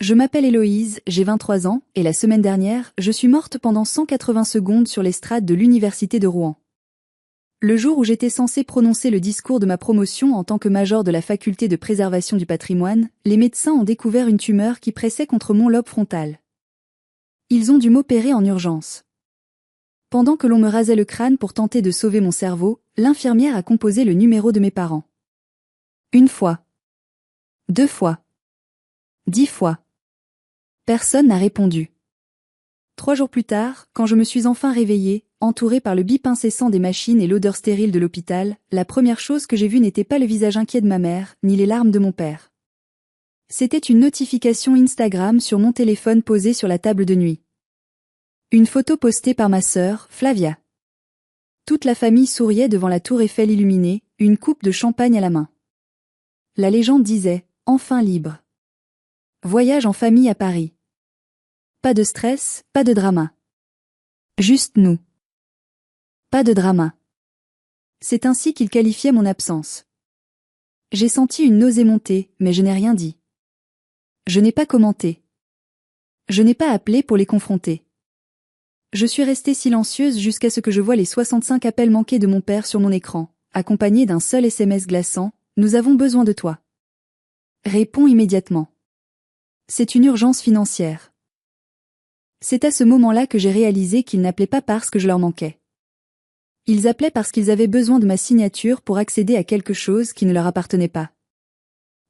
Je m'appelle Héloïse, j'ai 23 ans, et la semaine dernière, je suis morte pendant 180 secondes sur l'estrade de l'université de Rouen. Le jour où j'étais censée prononcer le discours de ma promotion en tant que major de la faculté de préservation du patrimoine, les médecins ont découvert une tumeur qui pressait contre mon lobe frontal. Ils ont dû m'opérer en urgence. Pendant que l'on me rasait le crâne pour tenter de sauver mon cerveau, l'infirmière a composé le numéro de mes parents. 1 fois. 2 fois. 10 fois. Personne n'a répondu. 3 jours plus tard, quand je me suis enfin réveillée, entourée par le bip incessant des machines et l'odeur stérile de l'hôpital, la première chose que j'ai vue n'était pas le visage inquiet de ma mère, ni les larmes de mon père. C'était une notification Instagram sur mon téléphone posée sur la table de nuit. Une photo postée par ma sœur, Flavia. Toute la famille souriait devant la tour Eiffel illuminée, une coupe de champagne à la main. La légende disait « Enfin libre ». Voyage en famille à Paris. Pas de stress, pas de drama. Juste nous. Pas de drama. C'est ainsi qu'il qualifiait mon absence. J'ai senti une nausée monter, mais je n'ai rien dit. Je n'ai pas commenté. Je n'ai pas appelé pour les confronter. Je suis restée silencieuse jusqu'à ce que je voie les 65 appels manqués de mon père sur mon écran, accompagnés d'un seul SMS glaçant « Nous avons besoin de toi ». Réponds immédiatement. C'est une urgence financière. C'est à ce moment-là que j'ai réalisé qu'ils n'appelaient pas parce que je leur manquais. Ils appelaient parce qu'ils avaient besoin de ma signature pour accéder à quelque chose qui ne leur appartenait pas.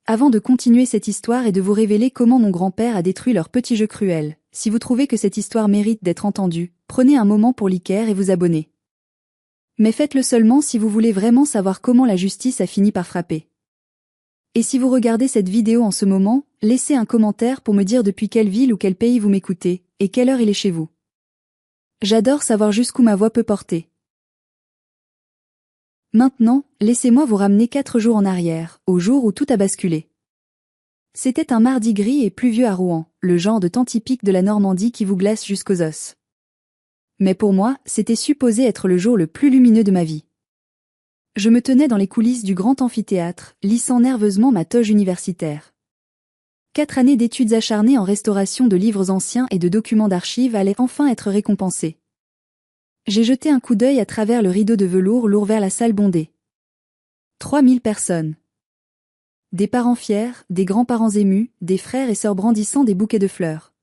Avant de continuer cette histoire et de vous révéler comment mon grand-père a détruit leur petit jeu cruel, si vous trouvez que cette histoire mérite d'être entendue, prenez un moment pour liker et vous abonner. Mais faites-le seulement si vous voulez vraiment savoir comment la justice a fini par frapper. Et si vous regardez cette vidéo en ce moment, laissez un commentaire pour me dire depuis quelle ville ou quel pays vous m'écoutez, et quelle heure il est chez vous. J'adore savoir jusqu'où ma voix peut porter. Maintenant, laissez-moi vous ramener 4 jours en arrière, au jour où tout a basculé. C'était un mardi gris et pluvieux à Rouen, le genre de temps typique de la Normandie qui vous glace jusqu'aux os. Mais pour moi, c'était supposé être le jour le plus lumineux de ma vie. Je me tenais dans les coulisses du grand amphithéâtre, lissant nerveusement ma toge universitaire. 4 années d'études acharnées en restauration de livres anciens et de documents d'archives allaient enfin être récompensées. J'ai jeté un coup d'œil à travers le rideau de velours lourd vers la salle bondée. 3000 personnes. Des parents fiers, des grands-parents émus, des frères et sœurs brandissant des bouquets de fleurs.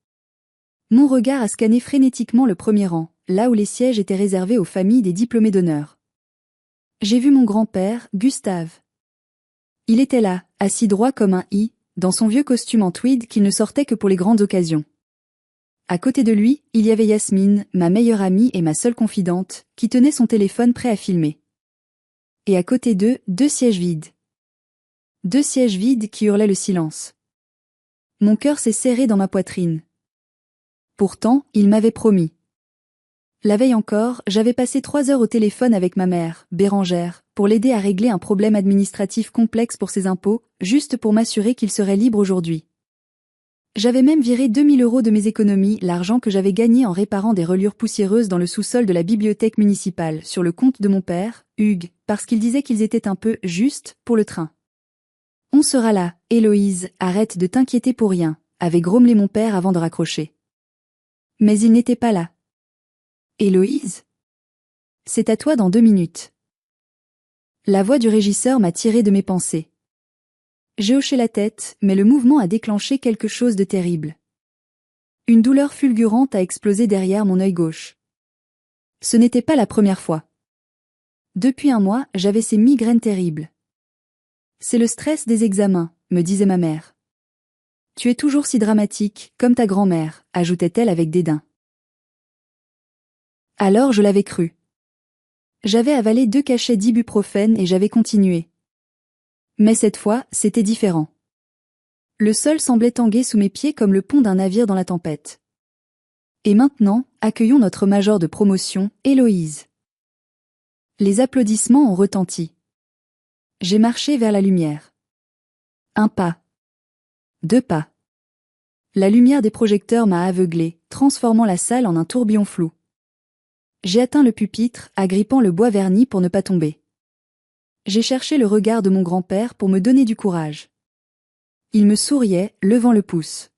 Mon regard a scanné frénétiquement le premier rang, là où les sièges étaient réservés aux familles des diplômés d'honneur. J'ai vu mon grand-père, Gustave. Il était là, assis droit comme un i, dans son vieux costume en tweed qu'il ne sortait que pour les grandes occasions. À côté de lui, il y avait Yasmine, ma meilleure amie et ma seule confidente, qui tenait son téléphone prêt à filmer. Et à côté d'eux, 2 sièges vides. 2 sièges vides qui hurlaient le silence. Mon cœur s'est serré dans ma poitrine. Pourtant, il m'avait promis. La veille encore, j'avais passé 3 heures au téléphone avec ma mère, Bérangère, pour l'aider à régler un problème administratif complexe pour ses impôts, juste pour m'assurer qu'il serait libre aujourd'hui. J'avais même viré 2000 € de mes économies, l'argent que j'avais gagné en réparant des reliures poussiéreuses dans le sous-sol de la bibliothèque municipale, sur le compte de mon père, Hugues, parce qu'il disait qu'ils étaient un peu « justes » pour le train. On sera là, Héloïse, arrête de t'inquiéter pour rien, avait grommelé mon père avant de raccrocher. Mais il n'était pas là. Héloïse ? C'est à toi dans 2 minutes. La voix du régisseur m'a tiré de mes pensées. J'ai hoché la tête, mais le mouvement a déclenché quelque chose de terrible. Une douleur fulgurante a explosé derrière mon œil gauche. Ce n'était pas la première fois. Depuis 1 mois, j'avais ces migraines terribles. C'est le stress des examens, me disait ma mère. Tu es toujours si dramatique, comme ta grand-mère, ajoutait-elle avec dédain. Alors je l'avais cru. J'avais avalé 2 cachets d'ibuprofène et j'avais continué. Mais cette fois, c'était différent. Le sol semblait tanguer sous mes pieds comme le pont d'un navire dans la tempête. Et maintenant, accueillons notre major de promotion, Héloïse. Les applaudissements ont retenti. J'ai marché vers la lumière. 1 pas. 2 pas. La lumière des projecteurs m'a aveuglé, transformant la salle en un tourbillon flou. J'ai atteint le pupitre, agrippant le bois verni pour ne pas tomber. J'ai cherché le regard de mon grand-père pour me donner du courage. Il me souriait, levant le pouce.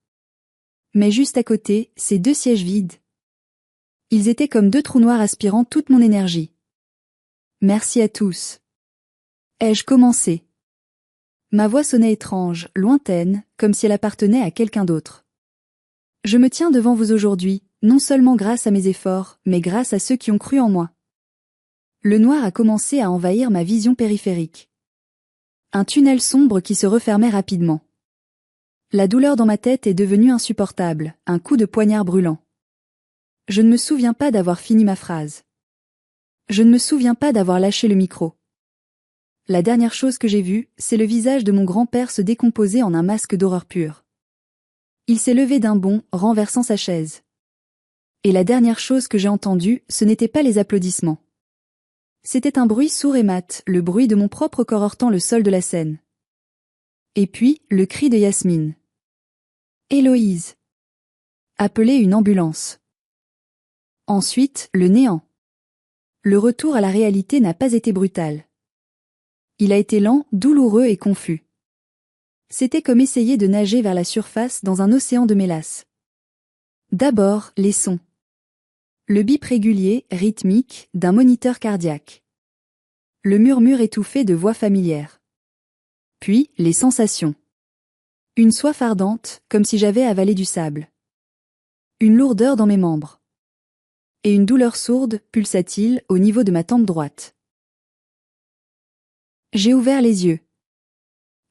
Mais juste à côté, ces deux sièges vides. Ils étaient comme deux trous noirs aspirant toute mon énergie. Merci à tous. Ai-je commencé? Ma voix sonnait étrange, lointaine, comme si elle appartenait à quelqu'un d'autre. Je me tiens devant vous aujourd'hui, non seulement grâce à mes efforts, mais grâce à ceux qui ont cru en moi. Le noir a commencé à envahir ma vision périphérique. Un tunnel sombre qui se refermait rapidement. La douleur dans ma tête est devenue insupportable, un coup de poignard brûlant. Je ne me souviens pas d'avoir fini ma phrase. Je ne me souviens pas d'avoir lâché le micro. La dernière chose que j'ai vue, c'est le visage de mon grand-père se décomposer en un masque d'horreur pure. Il s'est levé d'un bond, renversant sa chaise. Et la dernière chose que j'ai entendue, ce n'étaient pas les applaudissements. C'était un bruit sourd et mat, le bruit de mon propre corps heurtant le sol de la scène. Et puis, le cri de Yasmine. Héloïse. Appelez une ambulance. Ensuite, le néant. Le retour à la réalité n'a pas été brutal. Il a été lent, douloureux et confus. C'était comme essayer de nager vers la surface dans un océan de mélasse. D'abord, les sons. Le bip régulier, rythmique, d'un moniteur cardiaque. Le murmure étouffé de voix familières. Puis, les sensations. Une soif ardente, comme si j'avais avalé du sable. Une lourdeur dans mes membres. Et une douleur sourde, pulsatile, au niveau de ma tempe droite. J'ai ouvert les yeux.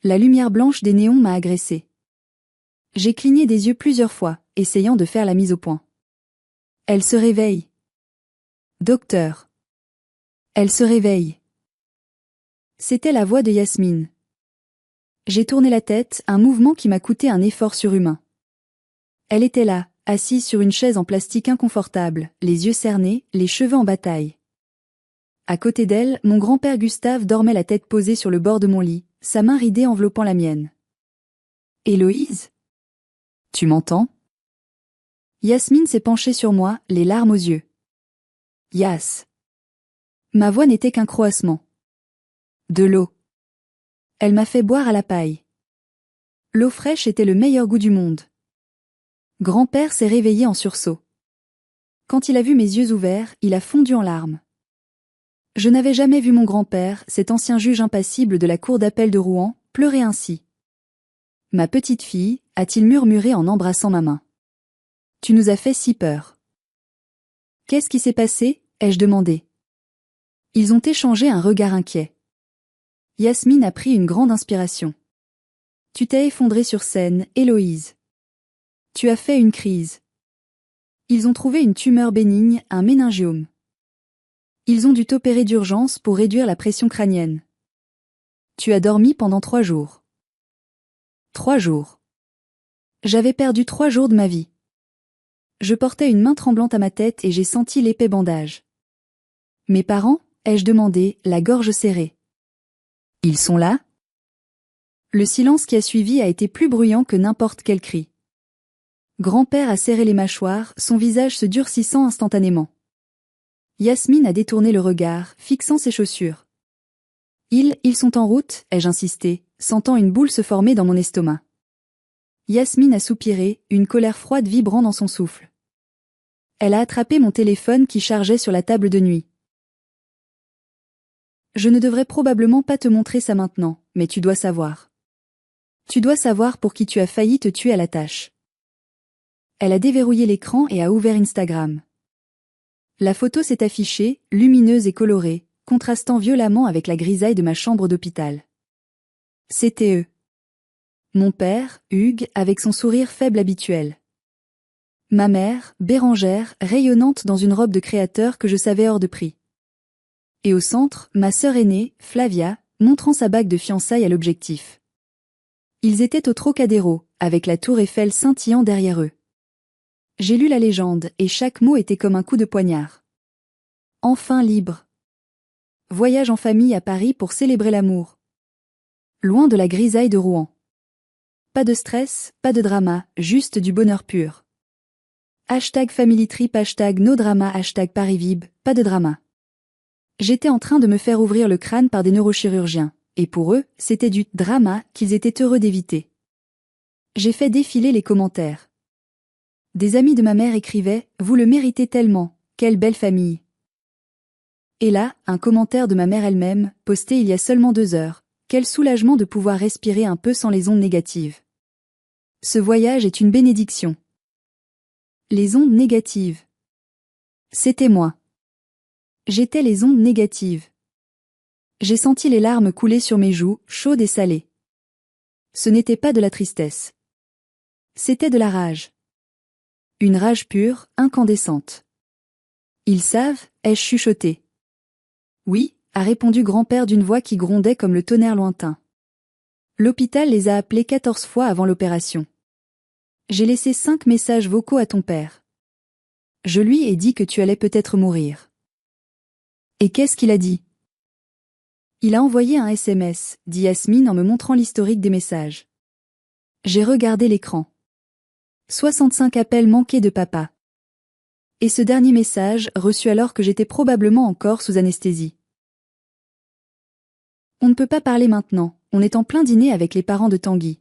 La lumière blanche des néons m'a agressé. J'ai cligné des yeux plusieurs fois, essayant de faire la mise au point. Elle se réveille. Docteur. Elle se réveille. C'était la voix de Yasmine. J'ai tourné la tête, un mouvement qui m'a coûté un effort surhumain. Elle était là, assise sur une chaise en plastique inconfortable, les yeux cernés, les cheveux en bataille. À côté d'elle, mon grand-père Gustave dormait la tête posée sur le bord de mon lit, sa main ridée enveloppant la mienne. Héloïse? Tu m'entends? Yasmine s'est penchée sur moi, les larmes aux yeux. Yas. Ma voix n'était qu'un croassement. De l'eau. Elle m'a fait boire à la paille. L'eau fraîche était le meilleur goût du monde. Grand-père s'est réveillé en sursaut. Quand il a vu mes yeux ouverts, il a fondu en larmes. Je n'avais jamais vu mon grand-père, cet ancien juge impassible de la cour d'appel de Rouen, pleurer ainsi. Ma petite fille, a-t-il murmuré en embrassant ma main. Tu nous as fait si peur. Qu'est-ce qui s'est passé? Ai-je demandé. Ils ont échangé un regard inquiet. Yasmine a pris une grande inspiration. Tu t'es effondrée sur scène, Héloïse. Tu as fait une crise. Ils ont trouvé une tumeur bénigne, un méningiome. Ils ont dû t'opérer d'urgence pour réduire la pression crânienne. Tu as dormi pendant 3 jours. 3 jours. J'avais perdu 3 jours de ma vie. Je portais une main tremblante à ma tête et j'ai senti l'épais bandage. Mes parents? Ai-je demandé, la gorge serrée. Ils sont là? Le silence qui a suivi a été plus bruyant que n'importe quel cri. Grand-père a serré les mâchoires, son visage se durcissant instantanément. Yasmine a détourné le regard, fixant ses chaussures. Ils sont en route, ai-je insisté, sentant une boule se former dans mon estomac. Yasmine a soupiré, une colère froide vibrant dans son souffle. Elle a attrapé mon téléphone qui chargeait sur la table de nuit. Je ne devrais probablement pas te montrer ça maintenant, mais tu dois savoir. Tu dois savoir pour qui tu as failli te tuer à la tâche. Elle a déverrouillé l'écran et a ouvert Instagram. La photo s'est affichée, lumineuse et colorée, contrastant violemment avec la grisaille de ma chambre d'hôpital. C'était eux. Mon père, Hugues, avec son sourire faible habituel. Ma mère, Bérangère, rayonnante dans une robe de créateur que je savais hors de prix. Et au centre, ma sœur aînée, Flavia, montrant sa bague de fiançailles à l'objectif. Ils étaient au Trocadéro, avec la tour Eiffel scintillant derrière eux. J'ai lu la légende, et chaque mot était comme un coup de poignard. Enfin libre. Voyage en famille à Paris pour célébrer l'amour. Loin de la grisaille de Rouen. Pas de stress, pas de drama, juste du bonheur pur. #FamilyTrip, #NoDrama, #ParisVib, pas de drama. J'étais en train de me faire ouvrir le crâne par des neurochirurgiens, et pour eux, c'était du drama qu'ils étaient heureux d'éviter. J'ai fait défiler les commentaires. Des amis de ma mère écrivaient « Vous le méritez tellement, quelle belle famille ». Et là, un commentaire de ma mère elle-même, posté il y a seulement 2 heures. Quel soulagement de pouvoir respirer un peu sans les ondes négatives. Ce voyage est une bénédiction. Les ondes négatives. C'était moi. J'étais les ondes négatives. J'ai senti les larmes couler sur mes joues, chaudes et salées. Ce n'était pas de la tristesse. C'était de la rage. Une rage pure, incandescente. Ils savent, ai-je chuchoté. Oui, a répondu grand-père d'une voix qui grondait comme le tonnerre lointain. L'hôpital les a appelés 14 fois avant l'opération. J'ai laissé 5 messages vocaux à ton père. Je lui ai dit que tu allais peut-être mourir. Et qu'est-ce qu'il a dit? Il a envoyé un SMS, dit Yasmine en me montrant l'historique des messages. J'ai regardé l'écran. 65 appels manqués de papa. Et ce dernier message, reçu alors que j'étais probablement encore sous anesthésie. On ne peut pas parler maintenant, on est en plein dîner avec les parents de Tanguy.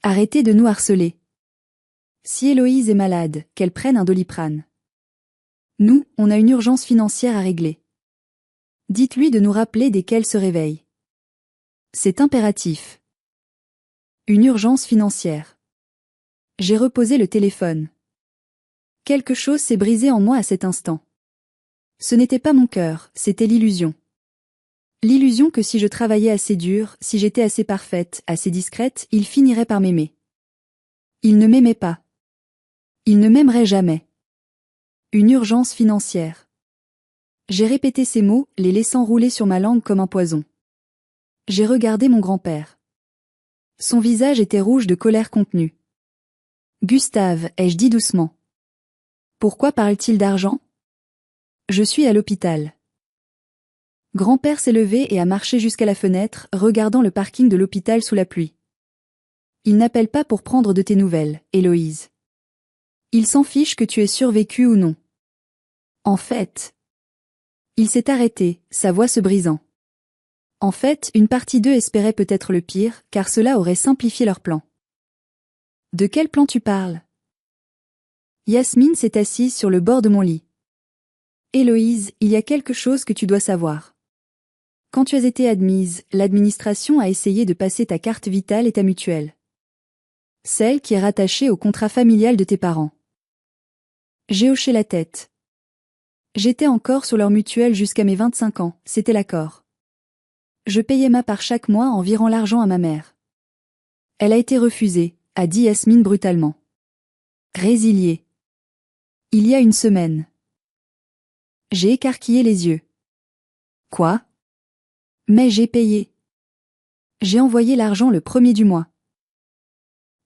Arrêtez de nous harceler. Si Héloïse est malade, qu'elle prenne un Doliprane. Nous, on a une urgence financière à régler. Dites-lui de nous rappeler dès qu'elle se réveille. C'est impératif. Une urgence financière. J'ai reposé le téléphone. Quelque chose s'est brisé en moi à cet instant. Ce n'était pas mon cœur, c'était l'illusion. L'illusion que si je travaillais assez dur, si j'étais assez parfaite, assez discrète, il finirait par m'aimer. Il ne m'aimait pas. Il ne m'aimerait jamais. Une urgence financière. J'ai répété ces mots, les laissant rouler sur ma langue comme un poison. J'ai regardé mon grand-père. Son visage était rouge de colère contenue. Gustave, ai-je dit doucement. Pourquoi parle-t-il d'argent? Je suis à l'hôpital. Grand-père s'est levé et a marché jusqu'à la fenêtre, regardant le parking de l'hôpital sous la pluie. Il n'appelle pas pour prendre de tes nouvelles, Héloïse. Il s'en fiche que tu aies survécu ou non. En fait... Il s'est arrêté, sa voix se brisant. En fait, une partie d'eux espérait peut-être le pire, car cela aurait simplifié leur plan. De quel plan tu parles? Yasmine s'est assise sur le bord de mon lit. Héloïse, il y a quelque chose que tu dois savoir. Quand tu as été admise, l'administration a essayé de passer ta carte vitale et ta mutuelle. Celle qui est rattachée au contrat familial de tes parents. J'ai hoché la tête. J'étais encore sur leur mutuelle jusqu'à mes 25 ans, c'était l'accord. Je payais ma part chaque mois en virant l'argent à ma mère. Elle a été refusée, a dit Yasmine brutalement. Résiliée. Il y a une semaine. J'ai écarquillé les yeux. Quoi? Mais j'ai payé. J'ai envoyé l'argent le 1er du mois.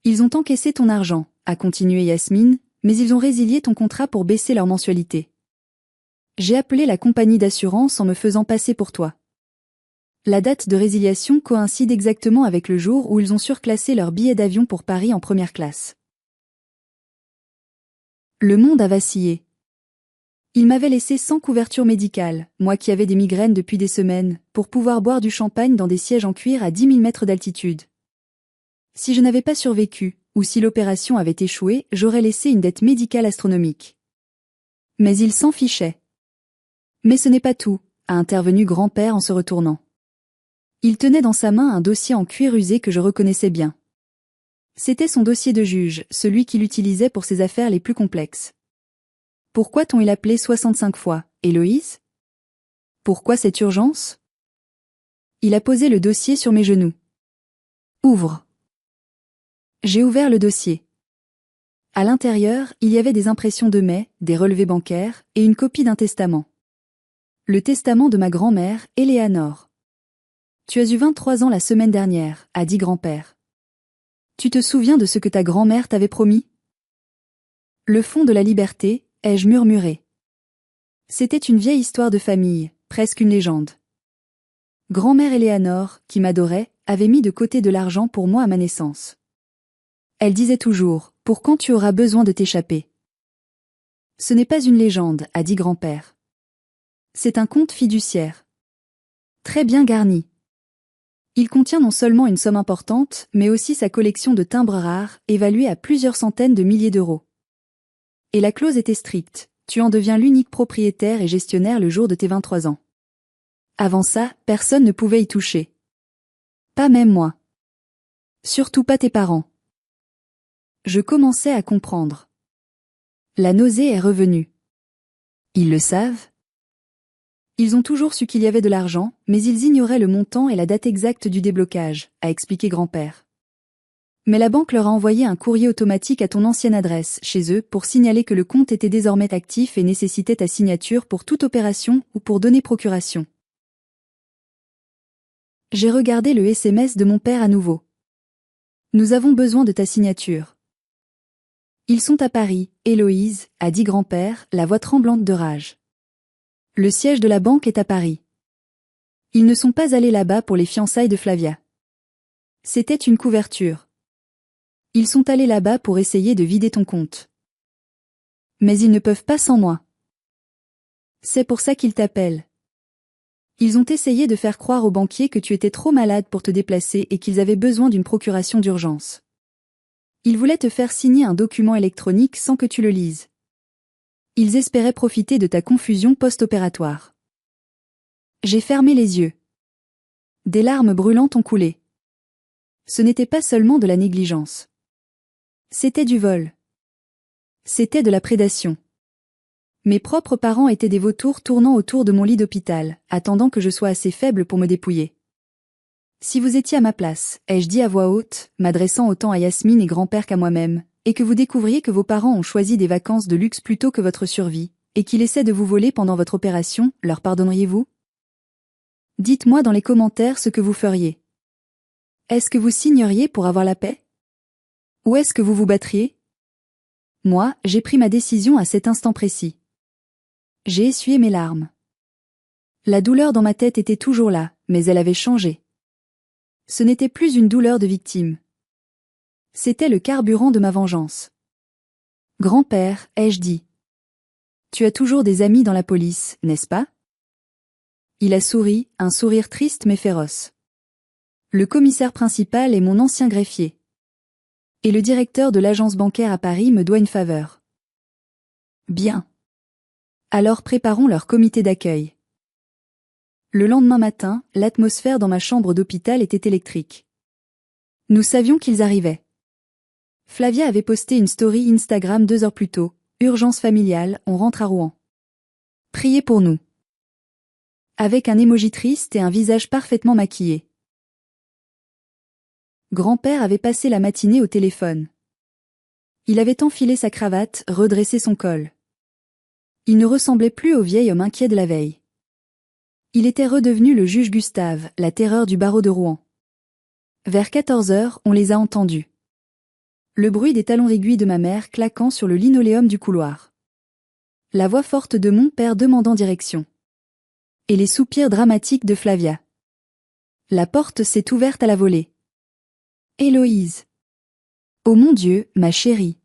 Ils ont encaissé ton argent, a continué Yasmine, mais ils ont résilié ton contrat pour baisser leur mensualité. J'ai appelé la compagnie d'assurance en me faisant passer pour toi. La date de résiliation coïncide exactement avec le jour où ils ont surclassé leur billet d'avion pour Paris en première classe. Le monde a vacillé. Ils m'avaient laissé sans couverture médicale, moi qui avais des migraines depuis des semaines, pour pouvoir boire du champagne dans des sièges en cuir à 10 000 mètres d'altitude. Si je n'avais pas survécu, ou si l'opération avait échoué, j'aurais laissé une dette médicale astronomique. Mais ils s'en fichaient. Mais ce n'est pas tout, a intervenu grand-père en se retournant. Il tenait dans sa main un dossier en cuir usé que je reconnaissais bien. C'était son dossier de juge, celui qu'il utilisait pour ses affaires les plus complexes. Pourquoi t'ont-ils appelé 65 fois, Héloïse? Pourquoi cette urgence? Il a posé le dossier sur mes genoux. Ouvre. J'ai ouvert le dossier. À l'intérieur, il y avait des impressions de mai, des relevés bancaires, et une copie d'un testament. Le testament de ma grand-mère, Éléanore. Tu as eu 23 ans la semaine dernière, a dit grand-père. Tu te souviens de ce que ta grand-mère t'avait promis? Le fond de la liberté, ai-je murmuré. C'était une vieille histoire de famille, presque une légende. Grand-mère Éléanore, qui m'adorait, avait mis de côté de l'argent pour moi à ma naissance. Elle disait toujours, pour quand tu auras besoin de t'échapper. Ce n'est pas une légende, a dit grand-père. C'est un compte fiduciaire. Très bien garni. Il contient non seulement une somme importante, mais aussi sa collection de timbres rares, évaluée à plusieurs centaines de milliers d'euros. Et la clause était stricte, tu en deviens l'unique propriétaire et gestionnaire le jour de tes 23 ans. Avant ça, personne ne pouvait y toucher. Pas même moi. Surtout pas tes parents. Je commençais à comprendre. La nausée est revenue. Ils le savent? Ils ont toujours su qu'il y avait de l'argent, mais ils ignoraient le montant et la date exacte du déblocage, a expliqué grand-père. Mais la banque leur a envoyé un courrier automatique à ton ancienne adresse, chez eux, pour signaler que le compte était désormais actif et nécessitait ta signature pour toute opération ou pour donner procuration. J'ai regardé le SMS de mon père à nouveau. Nous avons besoin de ta signature. Ils sont à Paris, Héloïse, a dit grand-père, la voix tremblante de rage. Le siège de la banque est à Paris. Ils ne sont pas allés là-bas pour les fiançailles de Flavia. C'était une couverture. Ils sont allés là-bas pour essayer de vider ton compte. Mais ils ne peuvent pas sans moi. C'est pour ça qu'ils t'appellent. Ils ont essayé de faire croire aux banquiers que tu étais trop malade pour te déplacer et qu'ils avaient besoin d'une procuration d'urgence. Ils voulaient te faire signer un document électronique sans que tu le lises. Ils espéraient profiter de ta confusion post-opératoire. J'ai fermé les yeux. Des larmes brûlantes ont coulé. Ce n'était pas seulement de la négligence. C'était du vol. C'était de la prédation. Mes propres parents étaient des vautours tournant autour de mon lit d'hôpital, attendant que je sois assez faible pour me dépouiller. Si vous étiez à ma place, ai-je dit à voix haute, m'adressant autant à Yasmine et grand-père qu'à moi-même, et que vous découvriez que vos parents ont choisi des vacances de luxe plutôt que votre survie, et qu'ils essaient de vous voler pendant votre opération, leur pardonneriez-vous? Dites-moi dans les commentaires ce que vous feriez. Est-ce que vous signeriez pour avoir la paix? Ou est-ce que vous vous battriez? Moi, j'ai pris ma décision à cet instant précis. J'ai essuyé mes larmes. La douleur dans ma tête était toujours là, mais elle avait changé. Ce n'était plus une douleur de victime. C'était le carburant de ma vengeance. Grand-père, ai-je dit. Tu as toujours des amis dans la police, n'est-ce pas? Il a souri, un sourire triste mais féroce. Le commissaire principal est mon ancien greffier. Et le directeur de l'agence bancaire à Paris me doit une faveur. Bien. Alors préparons leur comité d'accueil. Le lendemain matin, l'atmosphère dans ma chambre d'hôpital était électrique. Nous savions qu'ils arrivaient. Flavia avait posté une story Instagram 2 heures plus tôt. Urgence familiale, on rentre à Rouen. Priez pour nous. Avec un emoji triste et un visage parfaitement maquillé. Grand-père avait passé la matinée au téléphone. Il avait enfilé sa cravate, redressé son col. Il ne ressemblait plus au vieil homme inquiet de la veille. Il était redevenu le juge Gustave, la terreur du barreau de Rouen. Vers 14 heures, on les a entendus. Le bruit des talons aiguilles de ma mère claquant sur le linoléum du couloir. La voix forte de mon père demandant direction. Et les soupirs dramatiques de Flavia. La porte s'est ouverte à la volée. Héloïse. Oh mon Dieu, ma chérie.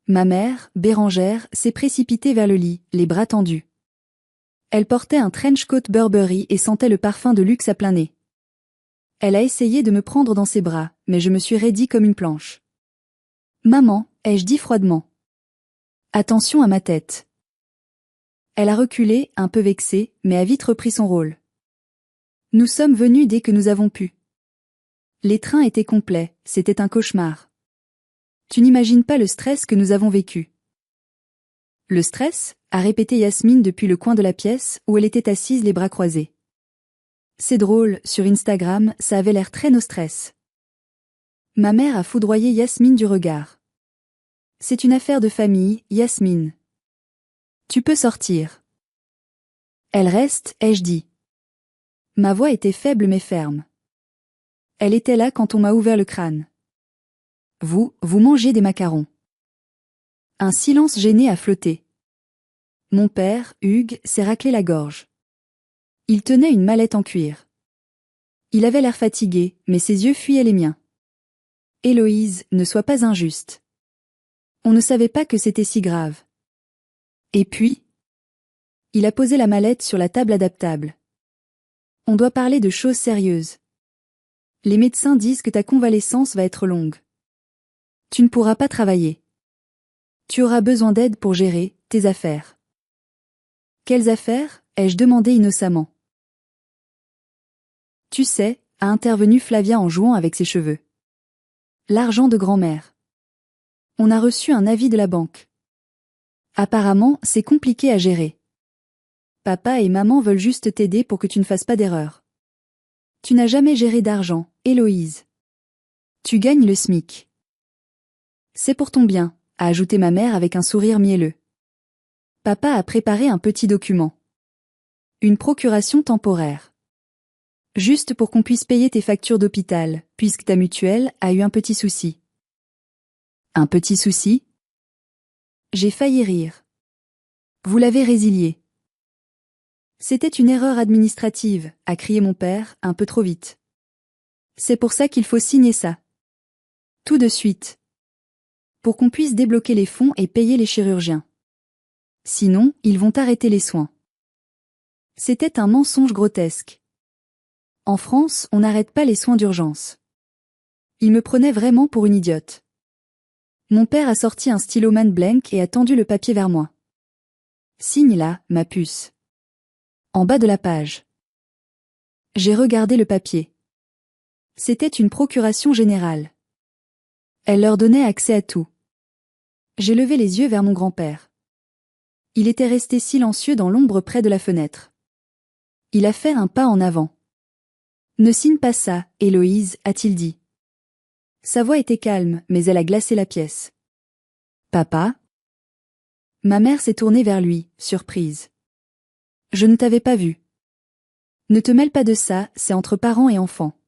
Ma mère, Bérangère, s'est précipitée vers le lit, les bras tendus. Elle portait un trench coat Burberry et sentait le parfum de luxe à plein nez. Elle a essayé de me prendre dans ses bras, mais je me suis raidie comme une planche. Maman, ai-je dit froidement. Attention à ma tête. Elle a reculé, un peu vexée, mais a vite repris son rôle. Nous sommes venus dès que nous avons pu. Les trains étaient complets, c'était un cauchemar. Tu n'imagines pas le stress que nous avons vécu. Le stress, a répété Yasmine depuis le coin de la pièce où elle était assise les bras croisés. C'est drôle, sur Instagram, ça avait l'air très no stress. Ma mère a foudroyé Yasmine du regard. C'est une affaire de famille, Yasmine. Tu peux sortir. Elle reste, ai-je dit. Ma voix était faible mais ferme. Elle était là quand on m'a ouvert le crâne. Vous mangez des macarons. Un silence gêné a flotté. Mon père, Hugues, s'est raclé la gorge. Il tenait une mallette en cuir. Il avait l'air fatigué, mais ses yeux fuyaient les miens. Héloïse, ne sois pas injuste. On ne savait pas que c'était si grave. Et puis, il a posé la mallette sur la table adaptable. On doit parler de choses sérieuses. Les médecins disent que ta convalescence va être longue. Tu ne pourras pas travailler. Tu auras besoin d'aide pour gérer tes affaires. Quelles affaires? Ai-je demandé innocemment. Tu sais, a intervenu Flavia en jouant avec ses cheveux. L'argent de grand-mère. On a reçu un avis de la banque. Apparemment, c'est compliqué à gérer. Papa et maman veulent juste t'aider pour que tu ne fasses pas d'erreur. Tu n'as jamais géré d'argent, Héloïse. Tu gagnes le SMIC. C'est pour ton bien, a ajouté ma mère avec un sourire mielleux. Papa a préparé un petit document. Une procuration temporaire. Juste pour qu'on puisse payer tes factures d'hôpital, puisque ta mutuelle a eu un petit souci. Un petit souci? J'ai failli rire. Vous l'avez résilié. C'était une erreur administrative, a crié mon père, un peu trop vite. C'est pour ça qu'il faut signer ça. Tout de suite. Pour qu'on puisse débloquer les fonds et payer les chirurgiens. Sinon, ils vont arrêter les soins. C'était un mensonge grotesque. En France, on n'arrête pas les soins d'urgence. Il me prenait vraiment pour une idiote. Mon père a sorti un stylo Man Blank et a tendu le papier vers moi. Signe là, ma puce. En bas de la page. J'ai regardé le papier. C'était une procuration générale. Elle leur donnait accès à tout. J'ai levé les yeux vers mon grand-père. Il était resté silencieux dans l'ombre près de la fenêtre. Il a fait un pas en avant. Ne signe pas ça, Héloïse, a-t-il dit. Sa voix était calme, mais elle a glacé la pièce. Papa? Ma mère s'est tournée vers lui, surprise. Je ne t'avais pas vu. Ne te mêle pas de ça, c'est entre parents et enfants.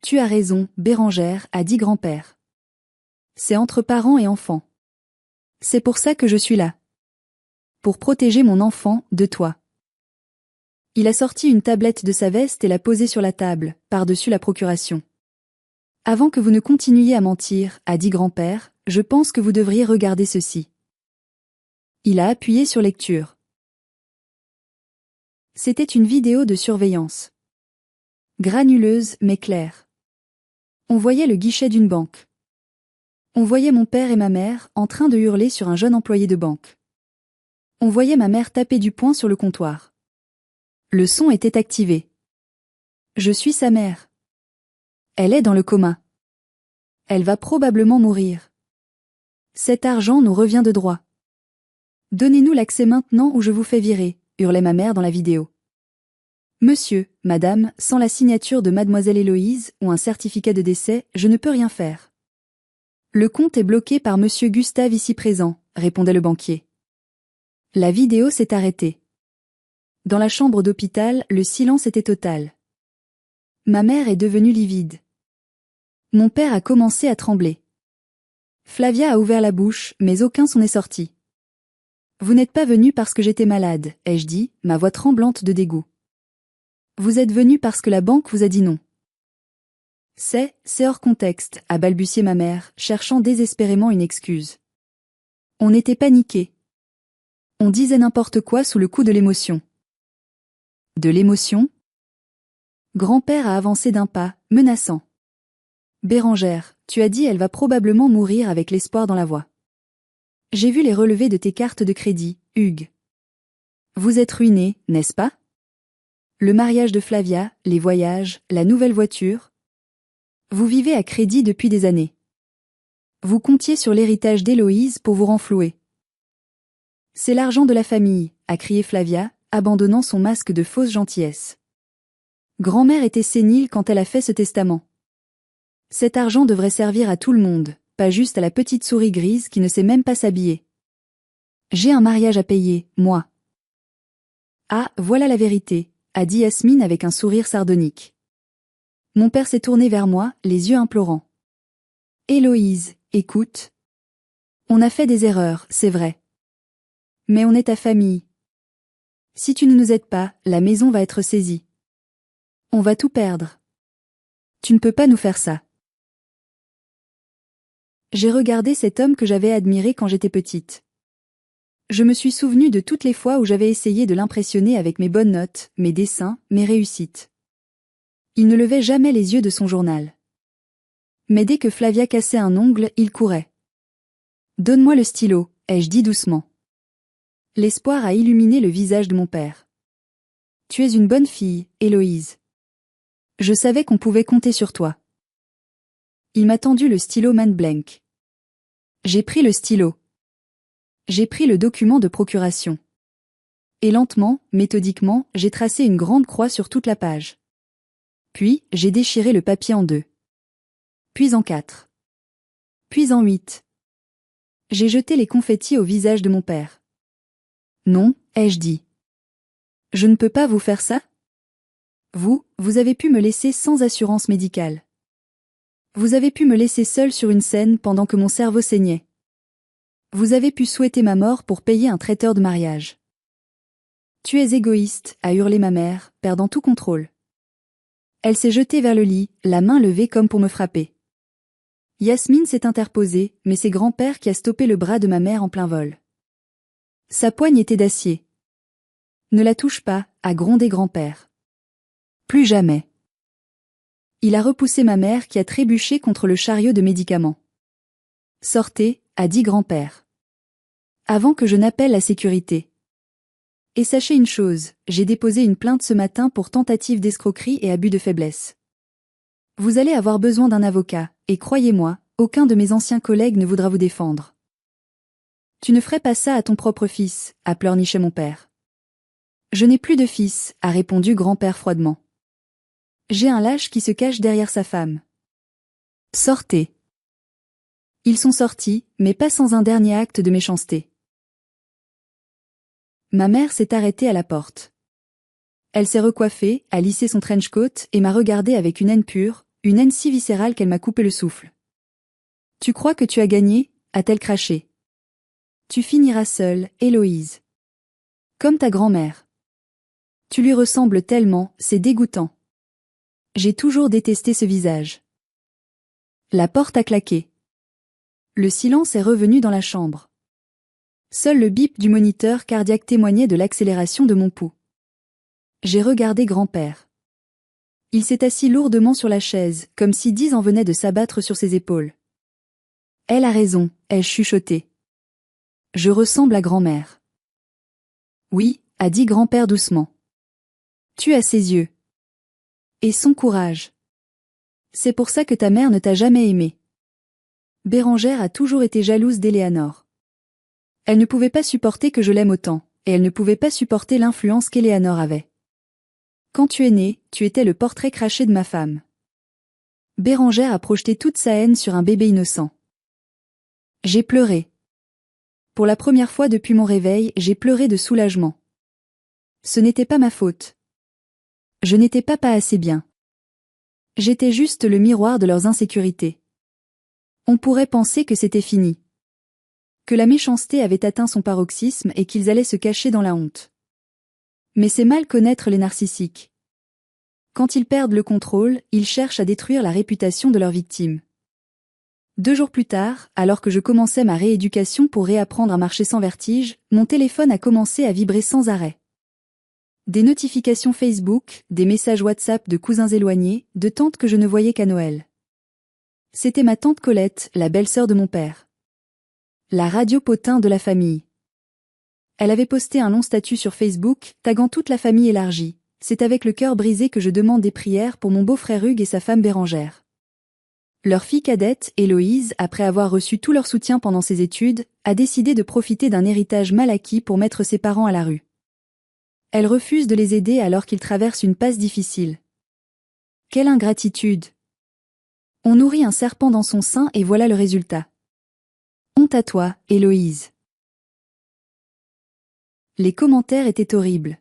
Tu as raison, Bérangère, a dit grand-père. C'est entre parents et enfants. C'est pour ça que je suis là. Pour protéger mon enfant de toi. Il a sorti une tablette de sa veste et l'a posée sur la table, par-dessus la procuration. Avant que vous ne continuiez à mentir, a dit grand-père, je pense que vous devriez regarder ceci. Il a appuyé sur lecture. C'était une vidéo de surveillance. Granuleuse mais claire. On voyait le guichet d'une banque. On voyait mon père et ma mère en train de hurler sur un jeune employé de banque. On voyait ma mère taper du poing sur le comptoir. Le son était activé. Je suis sa mère. Elle est dans le coma. Elle va probablement mourir. Cet argent nous revient de droit. Donnez-nous l'accès maintenant ou je vous fais virer, hurlait ma mère dans la vidéo. Monsieur, madame, sans la signature de mademoiselle Héloïse ou un certificat de décès, je ne peux rien faire. Le compte est bloqué par monsieur Gustave ici présent, répondait le banquier. La vidéo s'est arrêtée. Dans la chambre d'hôpital, le silence était total. Ma mère est devenue livide. Mon père a commencé à trembler. Flavia a ouvert la bouche, mais aucun son n'est sorti. Vous n'êtes pas venu parce que j'étais malade, ai-je dit, ma voix tremblante de dégoût. Vous êtes venu parce que la banque vous a dit non. C'est hors contexte, a balbutié ma mère, cherchant désespérément une excuse. On était paniqués. On disait n'importe quoi sous le coup de l'émotion. De l'émotion? Grand-père a avancé d'un pas, menaçant. Bérangère, tu as dit elle va probablement mourir avec l'espoir dans la voix. J'ai vu les relevés de tes cartes de crédit, Hugues. Vous êtes ruiné, n'est-ce pas? Le mariage de Flavia, les voyages, la nouvelle voiture. Vous vivez à crédit depuis des années. Vous comptiez sur l'héritage d'Héloïse pour vous renflouer. C'est l'argent de la famille, a crié Flavia, abandonnant son masque de fausse gentillesse. Grand-mère était sénile quand elle a fait ce testament. Cet argent devrait servir à tout le monde, pas juste à la petite souris grise qui ne sait même pas s'habiller. J'ai un mariage à payer, moi. Ah, voilà la vérité, a dit Yasmine avec un sourire sardonique. Mon père s'est tourné vers moi, les yeux implorants. Héloïse, écoute. On a fait des erreurs, c'est vrai. Mais on est ta famille. Si tu ne nous aides pas, la maison va être saisie. On va tout perdre. Tu ne peux pas nous faire ça. J'ai regardé cet homme que j'avais admiré quand j'étais petite. Je me suis souvenu de toutes les fois où j'avais essayé de l'impressionner avec mes bonnes notes, mes dessins, mes réussites. Il ne levait jamais les yeux de son journal. Mais dès que Flavia cassait un ongle, il courait. Donne-moi le stylo, ai-je dit doucement. L'espoir a illuminé le visage de mon père. Tu es une bonne fille, Héloïse. Je savais qu'on pouvait compter sur toi. Il m'a tendu le stylo main blank. J'ai pris le stylo. J'ai pris le document de procuration. Et lentement, méthodiquement, j'ai tracé une grande croix sur toute la page. Puis, j'ai déchiré le papier en 2. Puis en 4. Puis en 8. J'ai jeté les confettis au visage de mon père. Non, ai-je dit. Je ne peux pas vous faire ça? Vous avez pu me laisser sans assurance médicale. Vous avez pu me laisser seule sur une scène pendant que mon cerveau saignait. Vous avez pu souhaiter ma mort pour payer un traiteur de mariage. Tu es égoïste, a hurlé ma mère, perdant tout contrôle. Elle s'est jetée vers le lit, la main levée comme pour me frapper. Yasmine s'est interposée, mais c'est grand-père qui a stoppé le bras de ma mère en plein vol. Sa poigne était d'acier. Ne la touche pas, a grondé grand-père. Plus jamais. Il a repoussé ma mère qui a trébuché contre le chariot de médicaments. Sortez, a dit grand-père. Avant que je n'appelle la sécurité. Et sachez une chose, j'ai déposé une plainte ce matin pour tentative d'escroquerie et abus de faiblesse. Vous allez avoir besoin d'un avocat, et croyez-moi, aucun de mes anciens collègues ne voudra vous défendre. Tu ne ferais pas ça à ton propre fils, a pleurniché mon père. Je n'ai plus de fils, a répondu grand-père froidement. J'ai un lâche qui se cache derrière sa femme. Sortez. Ils sont sortis, mais pas sans un dernier acte de méchanceté. Ma mère s'est arrêtée à la porte. Elle s'est recoiffée, a lissé son trench coat et m'a regardée avec une haine pure, une haine si viscérale qu'elle m'a coupé le souffle. Tu crois que tu as gagné, a-t-elle craché. Tu finiras seule, Héloïse. Comme ta grand-mère. Tu lui ressembles tellement, c'est dégoûtant. J'ai toujours détesté ce visage. La porte a claqué. Le silence est revenu dans la chambre. Seul le bip du moniteur cardiaque témoignait de l'accélération de mon pouls. J'ai regardé grand-père. Il s'est assis lourdement sur la chaise, comme si 10 en venaient de s'abattre sur ses épaules. Elle a raison, ai-je chuchoté. Je ressemble à grand-mère. Oui, a dit grand-père doucement. Tu as ses yeux. Et son courage. C'est pour ça que ta mère ne t'a jamais aimé. Bérangère a toujours été jalouse d'Éléanore. Elle ne pouvait pas supporter que je l'aime autant, et elle ne pouvait pas supporter l'influence qu'Éléanore avait. Quand tu es né, tu étais le portrait craché de ma femme. Bérangère a projeté toute sa haine sur un bébé innocent. J'ai pleuré. Pour la première fois depuis mon réveil, j'ai pleuré de soulagement. Ce n'était pas ma faute. Je n'étais pas assez bien. J'étais juste le miroir de leurs insécurités. On pourrait penser que c'était fini. Que la méchanceté avait atteint son paroxysme et qu'ils allaient se cacher dans la honte. Mais c'est mal connaître les narcissiques. Quand ils perdent le contrôle, ils cherchent à détruire la réputation de leurs victimes. 2 jours plus tard, alors que je commençais ma rééducation pour réapprendre à marcher sans vertige, mon téléphone a commencé à vibrer sans arrêt. Des notifications Facebook, des messages WhatsApp de cousins éloignés, de tantes que je ne voyais qu'à Noël. C'était ma tante Colette, la belle-sœur de mon père. La radio potin de la famille. Elle avait posté un long statut sur Facebook, taguant toute la famille élargie. C'est avec le cœur brisé que je demande des prières pour mon beau-frère Hugues et sa femme Bérangère. Leur fille cadette, Héloïse, après avoir reçu tout leur soutien pendant ses études, a décidé de profiter d'un héritage mal acquis pour mettre ses parents à la rue. Elle refuse de les aider alors qu'ils traversent une passe difficile. Quelle ingratitude! On nourrit un serpent dans son sein et voilà le résultat. Honte à toi, Héloïse. Les commentaires étaient horribles.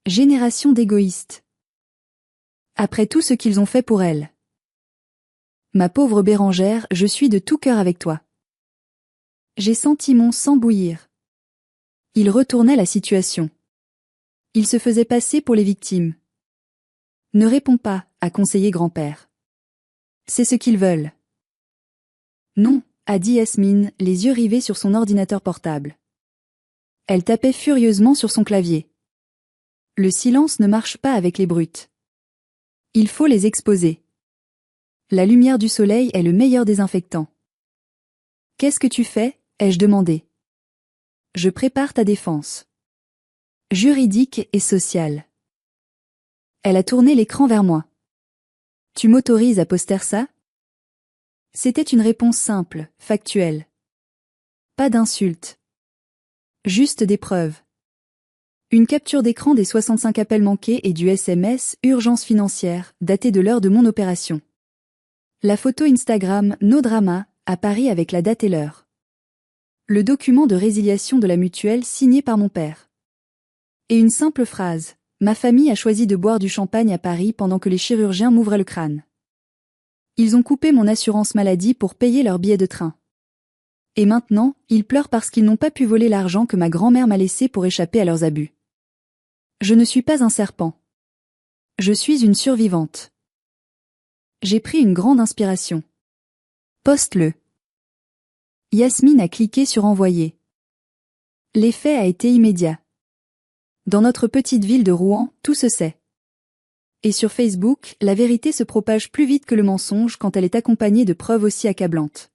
Génération d'égoïstes. Après tout ce qu'ils ont fait pour elle. Ma pauvre Bérangère, je suis de tout cœur avec toi. J'ai senti mon sang bouillir. Il retournait la situation. Il se faisait passer pour les victimes. Ne réponds pas, a conseillé grand-père. C'est ce qu'ils veulent. Non, a dit Yasmine, les yeux rivés sur son ordinateur portable. Elle tapait furieusement sur son clavier. Le silence ne marche pas avec les brutes. Il faut les exposer. La lumière du soleil est le meilleur désinfectant. Qu'est-ce que tu fais? Ai-je demandé. Je prépare ta défense. Juridique et sociale. Elle a tourné l'écran vers moi. Tu m'autorises à poster ça? C'était une réponse simple, factuelle. Pas d'insultes. Juste des preuves. Une capture d'écran des 65 appels manqués et du SMS « Urgence financière » daté de l'heure de mon opération. La photo Instagram « No Drama » à Paris avec la date et l'heure. Le document de résiliation de la mutuelle signé par mon père. Et une simple phrase « Ma famille a choisi de boire du champagne à Paris pendant que les chirurgiens m'ouvraient le crâne. Ils ont coupé mon assurance maladie pour payer leur billet de train. Et maintenant, ils pleurent parce qu'ils n'ont pas pu voler l'argent que ma grand-mère m'a laissé pour échapper à leurs abus. Je ne suis pas un serpent. Je suis une survivante. J'ai pris une grande inspiration. Poste-le. Yasmine a cliqué sur envoyer. L'effet a été immédiat. Dans notre petite ville de Rouen, tout se sait. Et sur Facebook, la vérité se propage plus vite que le mensonge quand elle est accompagnée de preuves aussi accablantes.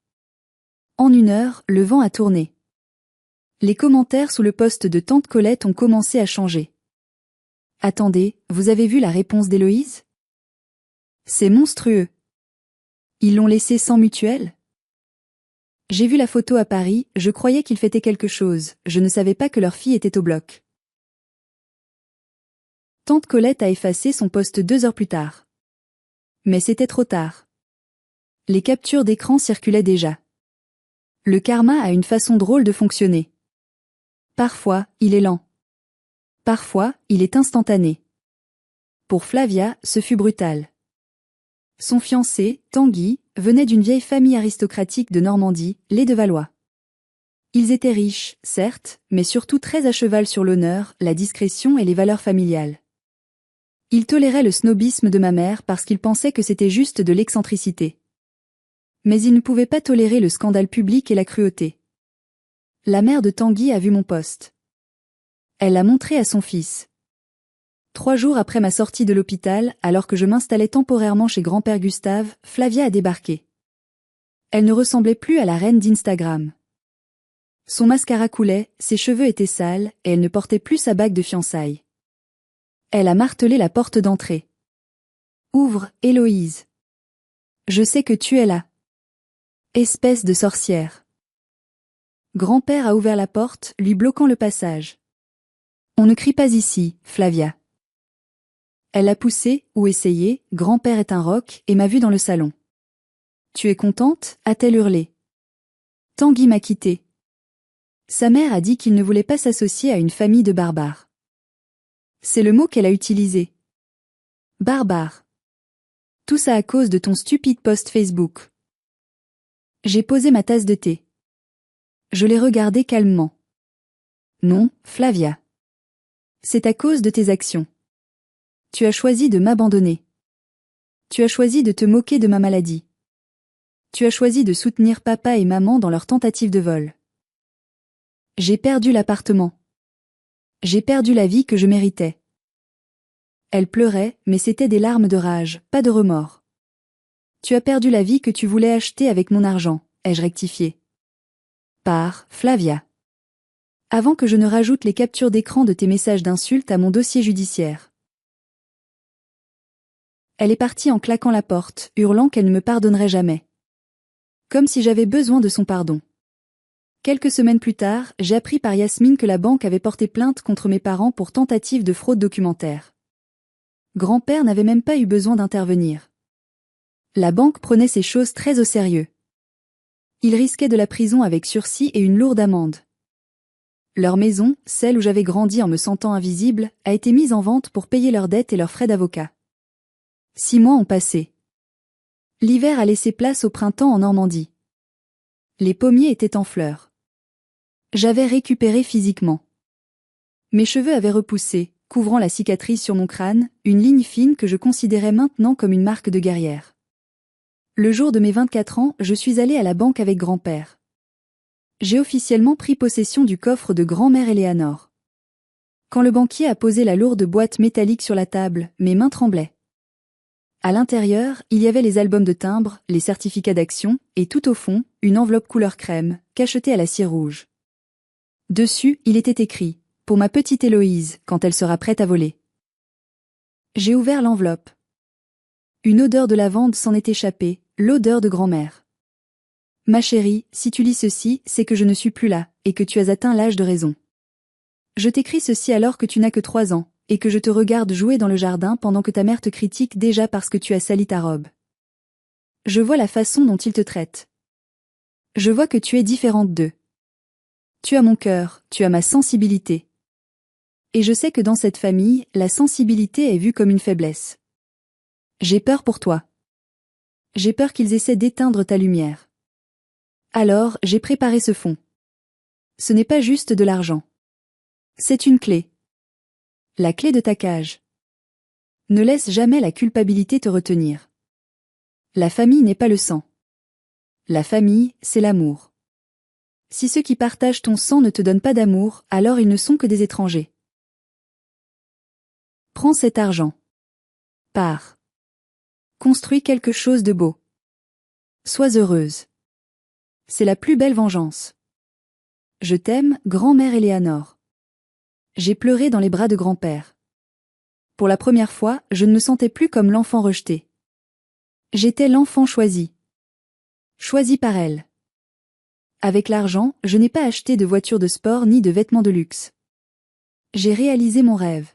En 1 heure, le vent a tourné. Les commentaires sous le post de Tante Colette ont commencé à changer. Attendez, vous avez vu la réponse d'Héloïse? C'est monstrueux. Ils l'ont laissé sans mutuelle? J'ai vu la photo à Paris, je croyais qu'ils fêtaient quelque chose, je ne savais pas que leur fille était au bloc. Tante Colette a effacé son post 2 heures plus tard. Mais c'était trop tard. Les captures d'écran circulaient déjà. Le karma a une façon drôle de fonctionner. Parfois, il est lent. Parfois, il est instantané. Pour Flavia, ce fut brutal. Son fiancé, Tanguy, venait d'une vieille famille aristocratique de Normandie, les de Valois. Ils étaient riches, certes, mais surtout très à cheval sur l'honneur, la discrétion et les valeurs familiales. Ils toléraient le snobisme de ma mère parce qu'ils pensaient que c'était juste de l'excentricité. Mais ils ne pouvaient pas tolérer le scandale public et la cruauté. La mère de Tanguy a vu mon post. Elle l'a montré à son fils. 3 jours après ma sortie de l'hôpital, alors que je m'installais temporairement chez grand-père Gustave, Flavia a débarqué. Elle ne ressemblait plus à la reine d'Instagram. Son mascara coulait, ses cheveux étaient sales, et elle ne portait plus sa bague de fiançailles. Elle a martelé la porte d'entrée. « Ouvre, Héloïse. Je sais que tu es là. Espèce de sorcière. » Grand-père a ouvert la porte, lui bloquant le passage. « On ne crie pas ici, Flavia. » Elle a poussé, ou essayé, grand-père est un roc, et m'a vue dans le salon. « Tu es contente ?» a-t-elle hurlé. Tanguy m'a quitté. Sa mère a dit qu'il ne voulait pas s'associer à une famille de barbares. C'est le mot qu'elle a utilisé. Barbare. Tout ça à cause de ton stupide post Facebook. J'ai posé ma tasse de thé. Je l'ai regardé calmement. Non, Flavia. C'est à cause de tes actions. Tu as choisi de m'abandonner. Tu as choisi de te moquer de ma maladie. Tu as choisi de soutenir papa et maman dans leur tentative de vol. J'ai perdu l'appartement. J'ai perdu la vie que je méritais. Elle pleurait, mais c'était des larmes de rage, pas de remords. Tu as perdu la vie que tu voulais acheter avec mon argent, ai-je rectifié. Par Flavia. Avant que je ne rajoute les captures d'écran de tes messages d'insultes à mon dossier judiciaire. Elle est partie en claquant la porte, hurlant qu'elle ne me pardonnerait jamais. Comme si j'avais besoin de son pardon. Quelques semaines plus tard, j'ai appris par Yasmine que la banque avait porté plainte contre mes parents pour tentative de fraude documentaire. Grand-père n'avait même pas eu besoin d'intervenir. La banque prenait ces choses très au sérieux. Ils risquaient de la prison avec sursis et une lourde amende. Leur maison, celle où j'avais grandi en me sentant invisible, a été mise en vente pour payer leurs dettes et leurs frais d'avocat. 6 mois ont passé. L'hiver a laissé place au printemps en Normandie. Les pommiers étaient en fleurs. J'avais récupéré physiquement. Mes cheveux avaient repoussé, couvrant la cicatrice sur mon crâne, une ligne fine que je considérais maintenant comme une marque de guerrière. Le jour de mes 24 ans, je suis allée à la banque avec grand-père. J'ai officiellement pris possession du coffre de grand-mère Éléanore. Quand le banquier a posé la lourde boîte métallique sur la table, mes mains tremblaient. À l'intérieur, il y avait les albums de timbres, les certificats d'action, et tout au fond, une enveloppe couleur crème, cachetée à la cire rouge. Dessus, il était écrit « Pour ma petite Héloïse, quand elle sera prête à voler ». J'ai ouvert l'enveloppe. Une odeur de lavande s'en est échappée, l'odeur de grand-mère. Ma chérie, si tu lis ceci, c'est que je ne suis plus là, et que tu as atteint l'âge de raison. Je t'écris ceci alors que tu n'as que 3 ans, et que je te regarde jouer dans le jardin pendant que ta mère te critique déjà parce que tu as sali ta robe. Je vois la façon dont il te traite. Je vois que tu es différente d'eux. Tu as mon cœur, tu as ma sensibilité. Et je sais que dans cette famille, la sensibilité est vue comme une faiblesse. J'ai peur pour toi. J'ai peur qu'ils essaient d'éteindre ta lumière. Alors, j'ai préparé ce fond. Ce n'est pas juste de l'argent. C'est une clé. La clé de ta cage. Ne laisse jamais la culpabilité te retenir. La famille n'est pas le sang. La famille, c'est l'amour. Si ceux qui partagent ton sang ne te donnent pas d'amour, alors ils ne sont que des étrangers. Prends cet argent. Pars. Construis quelque chose de beau. Sois heureuse. C'est la plus belle vengeance. Je t'aime, grand-mère Éléanore. J'ai pleuré dans les bras de grand-père. Pour la première fois, je ne me sentais plus comme l'enfant rejeté. J'étais l'enfant choisi. Choisi par elle. Avec l'argent, je n'ai pas acheté de voiture de sport ni de vêtements de luxe. J'ai réalisé mon rêve.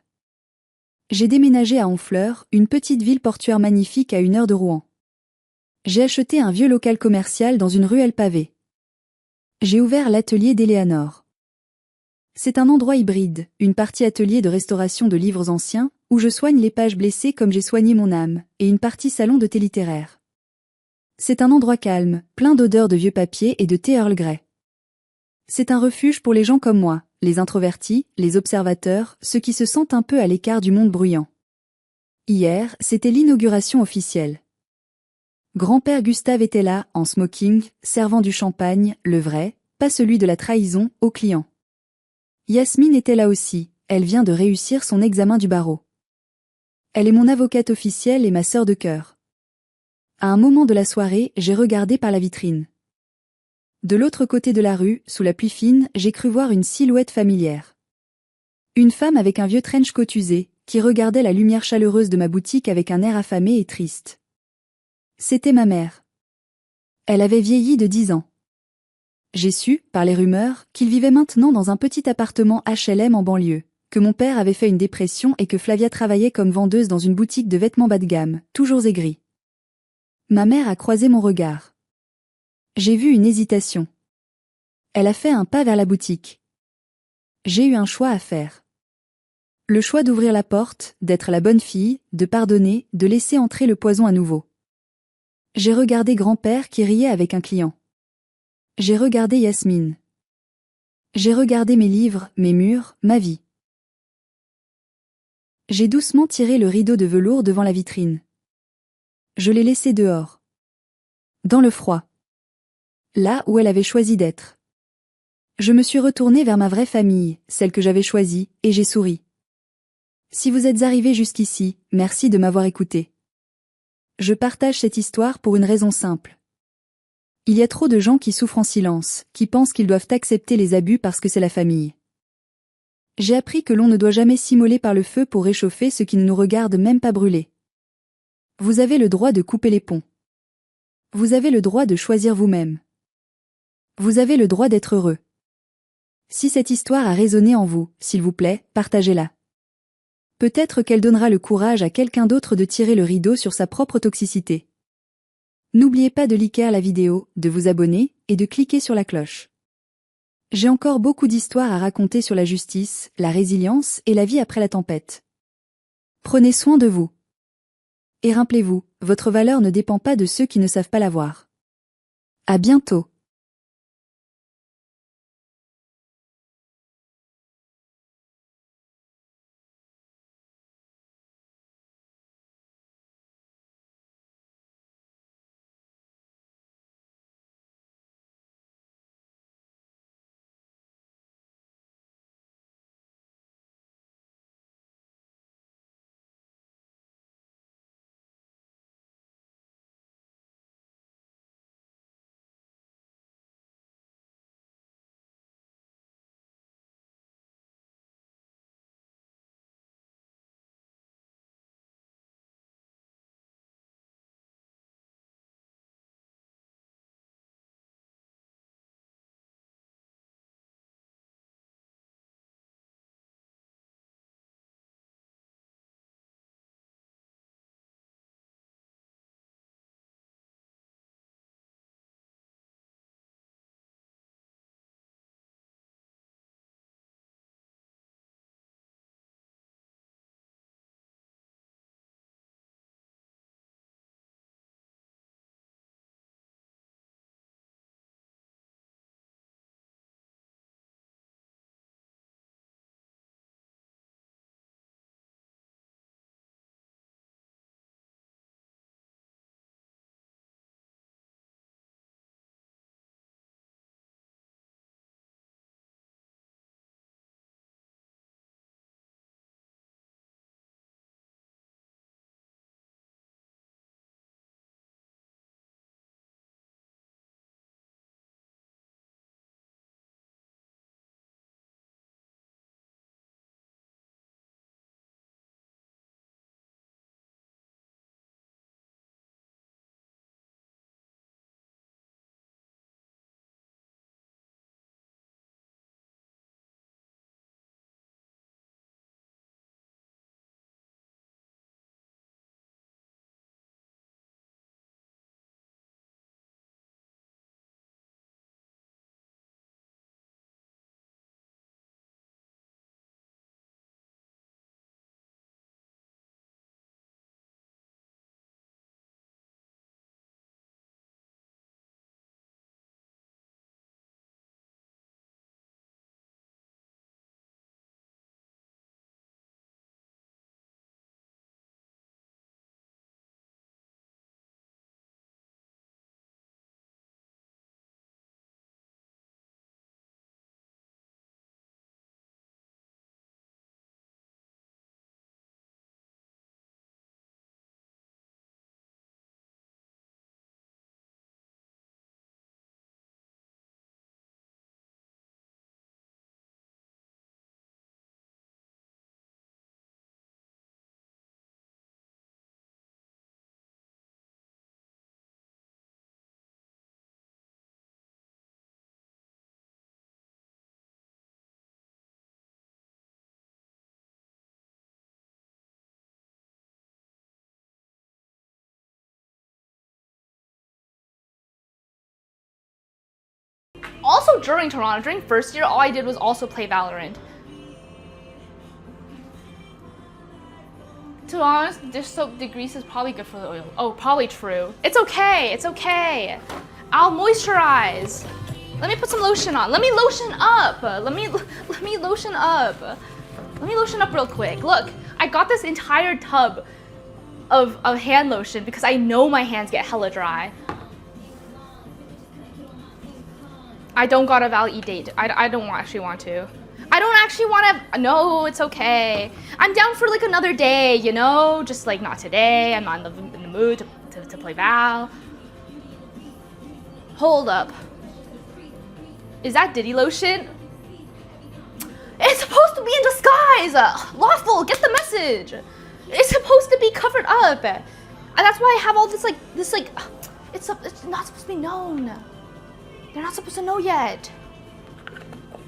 J'ai déménagé à Honfleur, une petite ville portuaire magnifique à 1 heure de Rouen. J'ai acheté un vieux local commercial dans une ruelle pavée. J'ai ouvert l'atelier d'Éléanore. C'est un endroit hybride, une partie atelier de restauration de livres anciens, où je soigne les pages blessées comme j'ai soigné mon âme, et une partie salon de thé littéraire. C'est un endroit calme, plein d'odeurs de vieux papier et de thé Earl Grey. C'est un refuge pour les gens comme moi, les introvertis, les observateurs, ceux qui se sentent un peu à l'écart du monde bruyant. Hier, c'était l'inauguration officielle. Grand-père Gustave était là, en smoking, servant du champagne, le vrai, pas celui de la trahison, aux clients. Yasmine était là aussi, elle vient de réussir son examen du barreau. Elle est mon avocate officielle et ma sœur de cœur. À un moment de la soirée, j'ai regardé par la vitrine. De l'autre côté de la rue, sous la pluie fine, j'ai cru voir une silhouette familière. Une femme avec un vieux trench coat usé, qui regardait la lumière chaleureuse de ma boutique avec un air affamé et triste. C'était ma mère. Elle avait vieilli de 10 ans. J'ai su, par les rumeurs, qu'il vivait maintenant dans un petit appartement HLM en banlieue, que mon père avait fait une dépression et que Flavia travaillait comme vendeuse dans une boutique de vêtements bas de gamme, toujours aigrie. Ma mère a croisé mon regard. J'ai vu une hésitation. Elle a fait un pas vers la boutique. J'ai eu un choix à faire. Le choix d'ouvrir la porte, d'être la bonne fille, de pardonner, de laisser entrer le poison à nouveau. J'ai regardé grand-père qui riait avec un client. J'ai regardé Yasmine. J'ai regardé mes livres, mes murs, ma vie. J'ai doucement tiré le rideau de velours devant la vitrine. Je l'ai laissé dehors. Dans le froid. Là où elle avait choisi d'être. Je me suis retournée vers ma vraie famille, celle que j'avais choisie, et j'ai souri. Si vous êtes arrivés jusqu'ici, merci de m'avoir écouté. Je partage cette histoire pour une raison simple. Il y a trop de gens qui souffrent en silence, qui pensent qu'ils doivent accepter les abus parce que c'est la famille. J'ai appris que l'on ne doit jamais s'immoler par le feu pour réchauffer ce qui ne nous regarde même pas brûler. Vous avez le droit de couper les ponts. Vous avez le droit de choisir vous-même. Vous avez le droit d'être heureux. Si cette histoire a résonné en vous, s'il vous plaît, partagez-la. Peut-être qu'elle donnera le courage à quelqu'un d'autre de tirer le rideau sur sa propre toxicité. N'oubliez pas de liker la vidéo, de vous abonner, et de cliquer sur la cloche. J'ai encore beaucoup d'histoires à raconter sur la justice, la résilience et la vie après la tempête. Prenez soin de vous. Et rappelez-vous, votre valeur ne dépend pas de ceux qui ne savent pas la voir. À bientôt. know during Toronto, during first year, all I did was also play Valorant. To be honest, dish soap degrease is probably good for the oil. Oh, probably true. It's okay, it's okay. I'll moisturize. Let me put some lotion on. Let me lotion up. Let me lotion up. Let me lotion up real quick. Look, I got this entire tub of hand lotion because I know my hands get hella dry. I don't got a valid date. I don't actually want to. I don't actually want to. No, it's okay. I'm down for like another day, you know? Just like not today. I'm not in the mood to play Val. Hold up. Is that Diddy lotion? It's supposed to be in disguise. Lawful, get the message. It's supposed to be covered up. And that's why I have all this like, it's not supposed to be known. They're not supposed to know yet.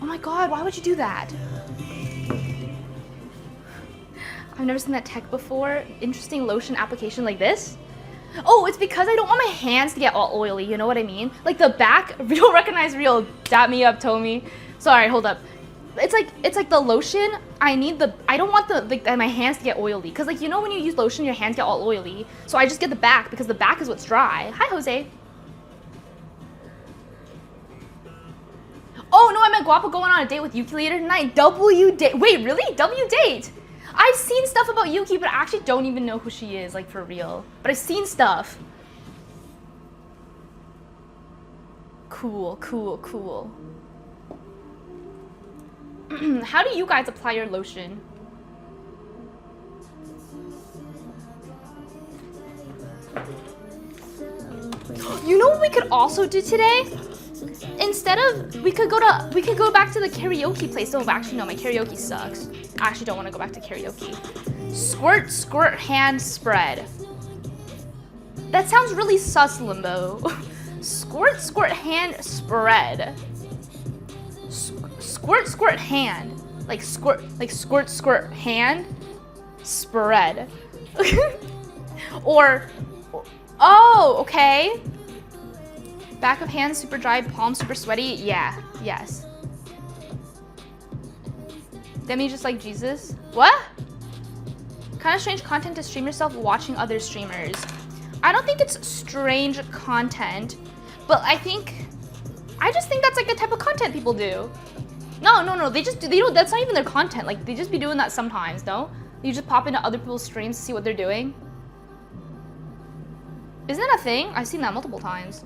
Oh my god, why would you do that? I've never seen that tech before. Interesting lotion application like this. Oh, it's because I don't want my hands to get all oily, you know what I mean? Like the back, real recognize real, dap me up, Tommy. Sorry, hold up. It's like the lotion, I don't want my hands to get oily. Cause like, you know when you use lotion, your hands get all oily. So I just get the back because the back is what's dry. Hi, Jose. Oh no, I meant Guapo going on a date with Yuki later tonight. W date. Wait, really? W date? I've seen stuff about Yuki, but I actually don't even know who she is, like for real. But I've seen stuff. Cool, cool, cool. How do you guys apply your lotion? You know what we could also do today? Instead of, we could go back to the karaoke place. Oh, actually no, my karaoke sucks. I actually don't want to go back to karaoke. Squirt, squirt, hand spread. That sounds really sus, Limbo. Squirt, squirt, hand spread. Squirt, squirt, hand. Like squirt, squirt, hand spread. Or, oh, okay. Back of hand super dry, palm super sweaty. Yeah, yes. Demi just like Jesus. What? Kind of strange content to stream yourself watching other streamers. I don't think it's strange content, but I just think that's like a type of content people do. No, they don't, that's not even their content. Like they just be doing that sometimes, no? You just pop into other people's streams to see what they're doing. Isn't that a thing? I've seen that multiple times.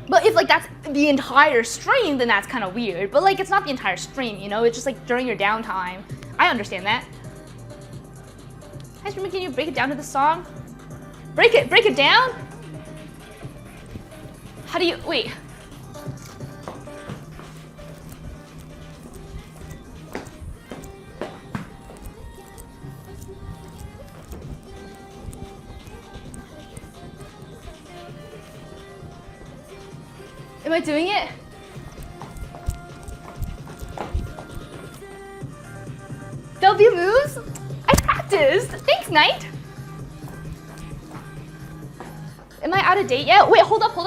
But if like that's the entire stream, then that's kind of weird. But like it's not the entire stream, you know? It's just like during your downtime. I understand that. Hi streamer, can you break it down to the song? Break it down? How do you, wait. Am I doing it? W moves? I practiced. Thanks, Knight. Am I out of date yet? Wait, hold up.